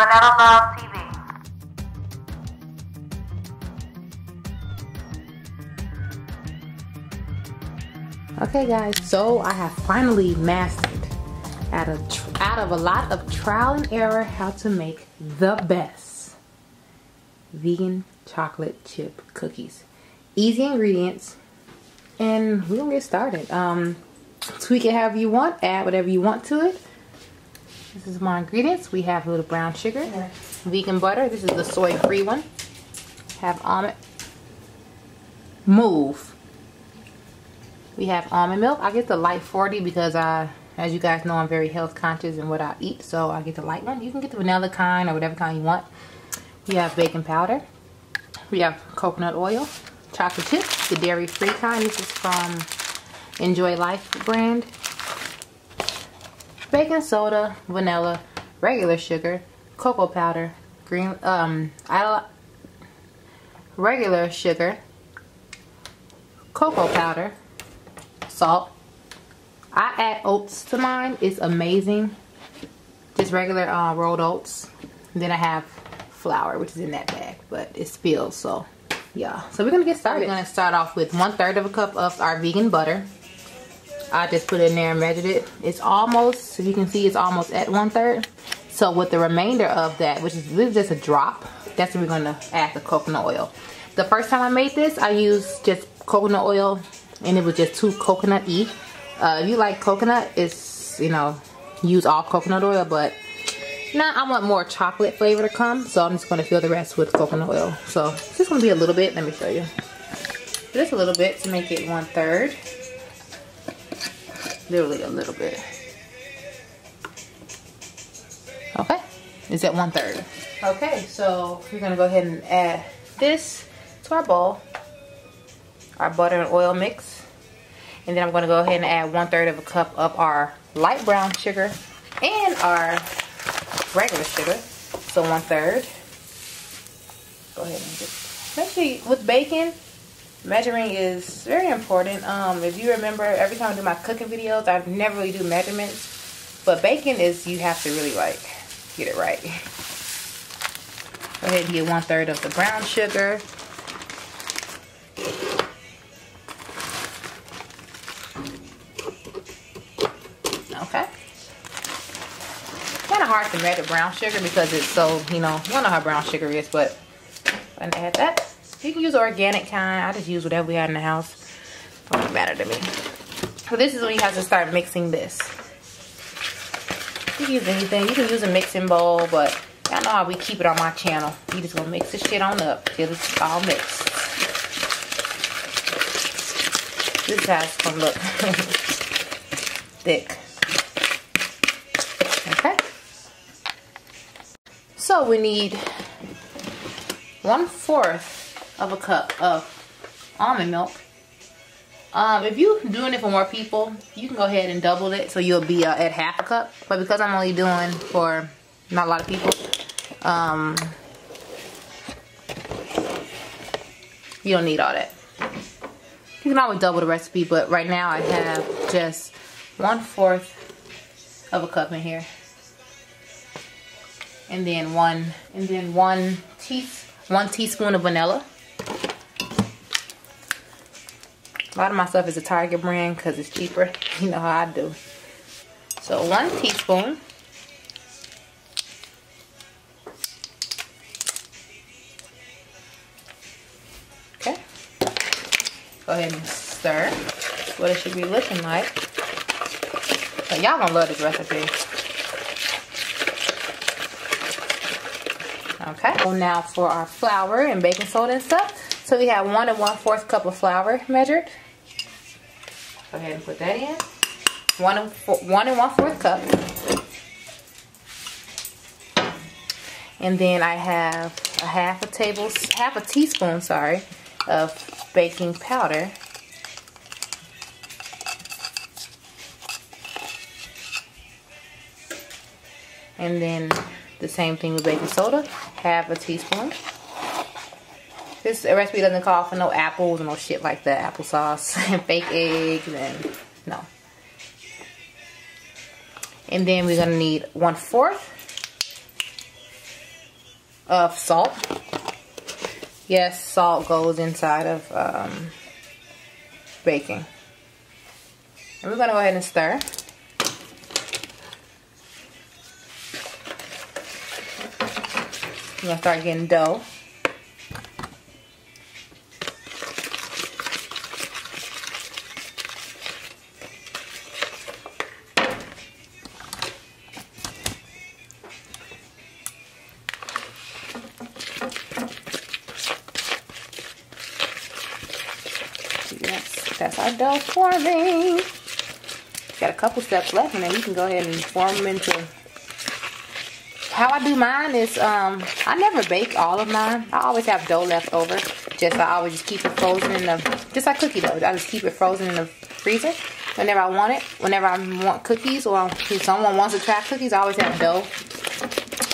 VanillaLovveTV. Okay guys, so I have finally mastered out of a lot of trial and error how to make the best vegan chocolate chip cookies. Easy ingredients, and we're gonna get started. Tweak it however you want, add whatever you want to it. This is my ingredients. We have a little brown sugar, vegan butter. This is the soy-free one. Have almond. We have almond milk. I get the light 40 because as you guys know, I'm very health conscious in what I eat, so I get the light one. You can get the vanilla kind or whatever kind you want. We have baking powder. We have coconut oil, chocolate chips, the dairy-free kind. This is from Enjoy Life brand. Baking soda, vanilla, regular sugar, cocoa powder, regular sugar, cocoa powder, salt. I add oats to mine. It's amazing. Just regular rolled oats. And then I have flour, which is in that bag, but it spills, so yeah. So we're gonna get started. We're gonna start off with 1/3 of a cup of our vegan butter. I just put it in there and measured it. It's almost, if you can see, it's almost at 1/3. So with the remainder of that, which is really just a drop, that's when we're gonna add the coconut oil. The first time I made this, I used just coconut oil, and it was just too coconut-y. If you like coconut, it's, you know, use all coconut oil, but now I want more chocolate flavor to come, so I'm just gonna fill the rest with coconut oil. So it's just gonna be a little bit. Let me show you. Just a little bit to make it 1/3. Literally a little bit. Okay, it's at 1/3. Okay, so we're gonna go ahead and add this to our bowl, our butter and oil mix, and then I'm gonna go ahead and add 1/3 of a cup of our light brown sugar and our regular sugar. So 1/3. Go ahead and just make sure with bacon, measuring is very important. If you remember, every time I do my cooking videos, I never really do measurements. But bacon is, you have to really like get it right. Go ahead and get 1/3 of the brown sugar. Okay. Kind of hard to measure brown sugar because it's so, you know how brown sugar is, but I'm gonna add that. You can use organic kind. I just use whatever we had in the house. Don't matter to me. So this is when you have to start mixing this. You can use anything. You can use a mixing bowl, but y'all know how we keep it on my channel. You just gonna mix this shit on up till it's all mixed. This is how it's gonna look. Thick. Okay. So we need 1/4 of a cup of almond milk. If you're doing it for more people, you can go ahead and double it, so you'll be at 1/2 cup. But because I'm only doing for not a lot of people, you don't need all that. You can always double the recipe, but right now I have just 1/4 of a cup in here, and then one teaspoon of vanilla. A lot of my stuff is a Target brand because it's cheaper. You know how I do. So 1 teaspoon. Okay. Go ahead and stir. That's what it should be looking like. So y'all gonna love this recipe. Okay. So now for our flour and baking soda and stuff. So we have 1 1/4 cup of flour measured. Go ahead and put that in. 1 1/4 cup. And then I have a half a teaspoon, sorry, of baking powder. And then the same thing with baking soda, half a teaspoon. This recipe doesn't call for no apples or no shit like that, applesauce and fake eggs and no. And then we're gonna need 1/4 of salt. Yes, salt goes inside of baking. And we're gonna go ahead and stir. We're gonna start getting dough. Yes, that's our dough forming. Got a couple steps left, and then we can go ahead and form them into. How I do mine is, I never bake all of mine. I always have dough left over. I always just keep it frozen in the, just like cookie dough. I just keep it frozen in the freezer whenever I want it. Whenever I want cookies, or if someone wants to try cookies, I always have dough.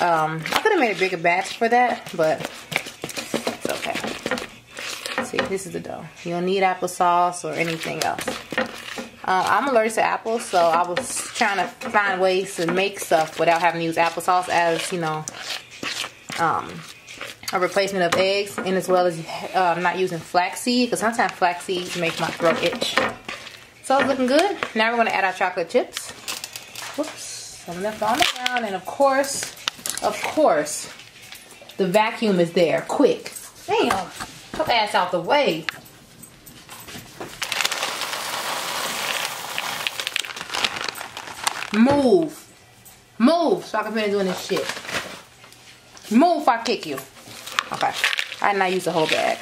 I could have made a bigger batch for that, but it's okay. See, this is the dough. You don't need applesauce or anything else. I'm allergic to apples, so I was trying to find ways to make stuff without having to use applesauce, as, you know, a replacement of eggs, and as well as not using flaxseed, because sometimes flaxseed makes my throat itch. So it's looking good. Now we're going to add our chocolate chips. Whoops, some left on the ground, and of course, the vacuum is there. Quick. Damn, put ass out the way. Move. Move so I can finish doing this shit. Move if I kick you. Okay. I did not use the whole bag.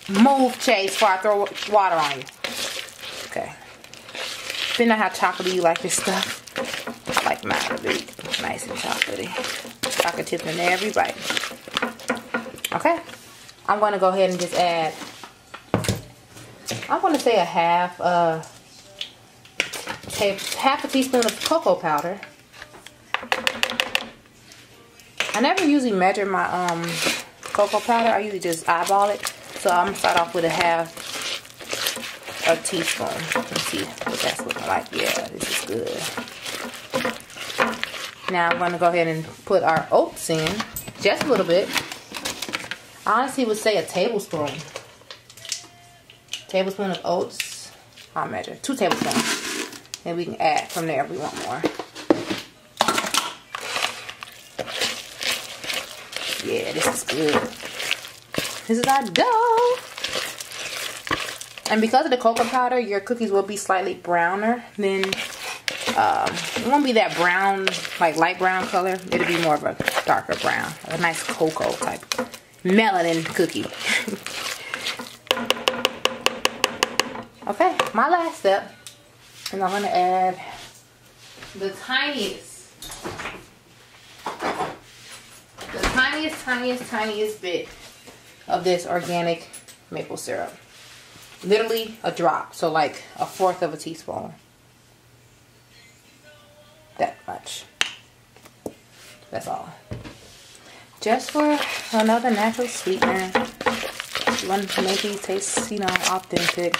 Move, Chase, before I throw water on you. Okay. Depending on how chocolatey you like your stuff. I like mine to be nice and chocolatey. Chocolate chips in every bite. Okay. I'm going to go ahead and just add, I'm going to say a half a teaspoon of cocoa powder. I never usually measure my cocoa powder. I usually just eyeball it. So I'm gonna start off with a half a teaspoon. Let's see what that's looking like. Yeah, this is good. Now I'm gonna go ahead and put our oats in, just a little bit. I honestly would say a tablespoon. Tablespoon of oats. I'll measure 2 tablespoons. And we can add from there if we want more. Yeah, this is good. This is our dough. And because of the cocoa powder, your cookies will be slightly browner than, it won't be that brown, like light brown color. It'll be more of a darker brown. A nice cocoa type melanin cookie. Okay, my last step. And I'm going to add the tiniest bit of this organic maple syrup. Literally a drop. So like 1/4 of a teaspoon. That much. That's all. Just for another natural sweetener. You want to make these taste, you know, authentic.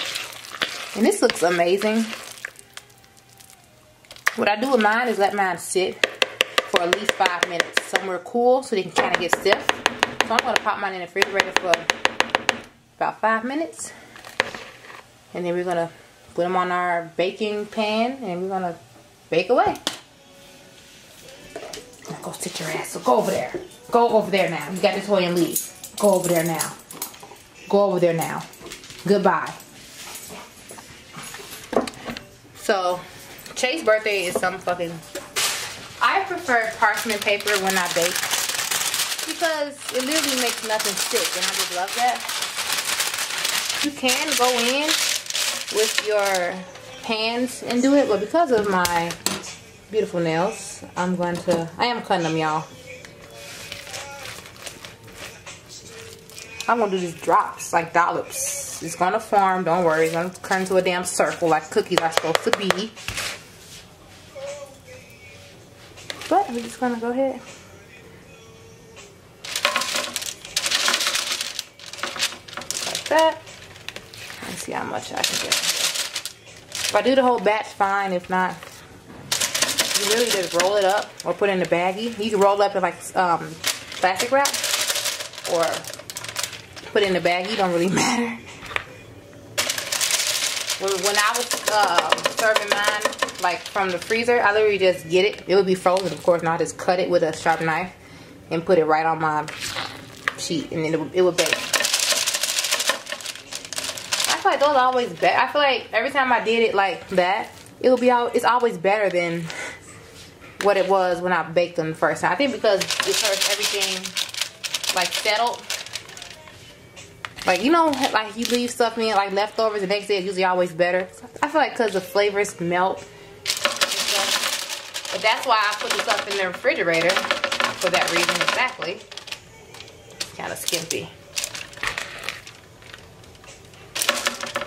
And this looks amazing. What I do with mine is let mine sit for at least 5 minutes somewhere cool so they can kind of get stiff. So I'm going to pop mine in the refrigerator for about 5 minutes. And then we're going to put them on our baking pan and we're going to bake away. Now go sit your ass. So go over there. Go over there now. You got this toy and leave. Go over there now. Go over there now. Goodbye. So Chase's birthday is some fucking... I prefer parchment paper when I bake because it literally makes nothing stick, and I just love that. You can go in with your hands and do it, but because of my beautiful nails, I am cutting them, y'all. I'm gonna do these drops, like dollops. It's gonna form, don't worry. It's gonna turn into a damn circle like cookies are supposed to be. But we're just gonna go ahead. Like that. Let's see how much I can get. If I do the whole batch, fine. If not, You really just roll it up or put it in a baggie. You can roll it up in like plastic wrap or put it in a baggie. Don't really matter. When I was serving mine like from the freezer, I literally just get it. It would be frozen, of course, and I just cut it with a sharp knife and put it right on my sheet, and then it would bake. I feel like those are always better. I feel like every time I did it like that, it's always better than what it was when I baked them the first time. I think because it hurts everything like settled. Like, you know, like you leave stuff in like leftovers, the next day it's usually always better. I feel like because the flavors melt and stuff. But that's why I put the stuff in the refrigerator, for that reason exactly. It's kind of skimpy.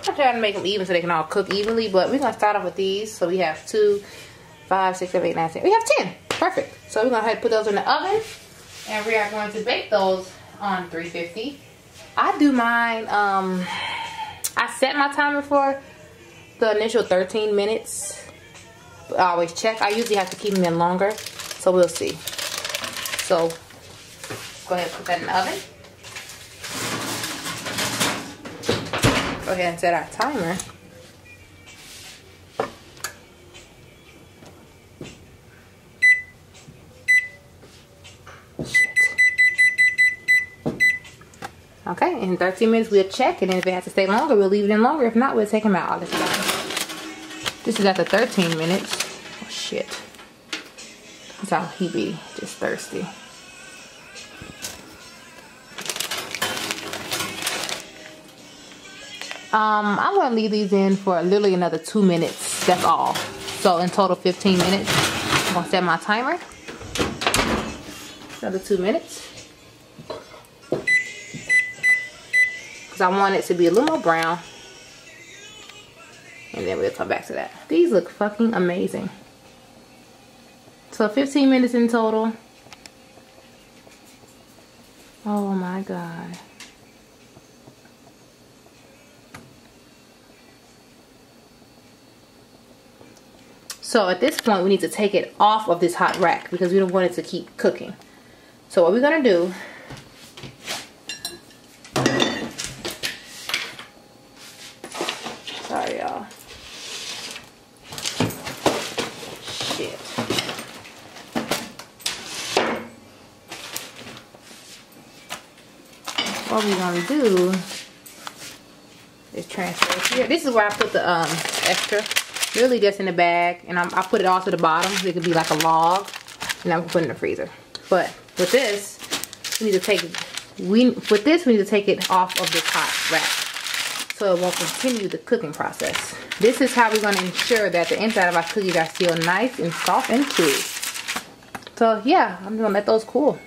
I'm trying to make them even so they can all cook evenly, but we're going to start off with these. So we have 2, 5, 6, 7, 8, 9, 10. We have 10. Perfect. So we're going to put those in the oven, and we are going to bake those on 350. I do mine, I set my timer for the initial 13 minutes. But I always check. I usually have to keep them in longer, so we'll see. So, go ahead and put that in the oven. Go ahead and set our timer. Okay, in 13 minutes we'll check, and then if it has to stay longer, we'll leave it in longer. If not, we'll take them out. This is after 13 minutes. Oh shit. That's how he be, just thirsty. I'm gonna leave these in for literally another 2 minutes. That's all. So in total 15 minutes. I'm gonna set my timer. Another 2 minutes. Because I want it to be a little more brown. And then we'll come back to that. These look fucking amazing. So 15 minutes in total. Oh my god. So at this point we need to take it off of this hot rack because we don't want it to keep cooking. So what we're gonna do, sorry y'all. Shit. What we're gonna do is transfer it here. This is where I put the extra. Really just in the bag, and I put it all to the bottom so it could be like a log, and I'm gonna put it in the freezer. But with this, we need to take it off of this hot rack so it won't continue the cooking process. This is how we're gonna ensure that the inside of our cookies are still nice and soft and chewy. So yeah, I'm gonna let those cool.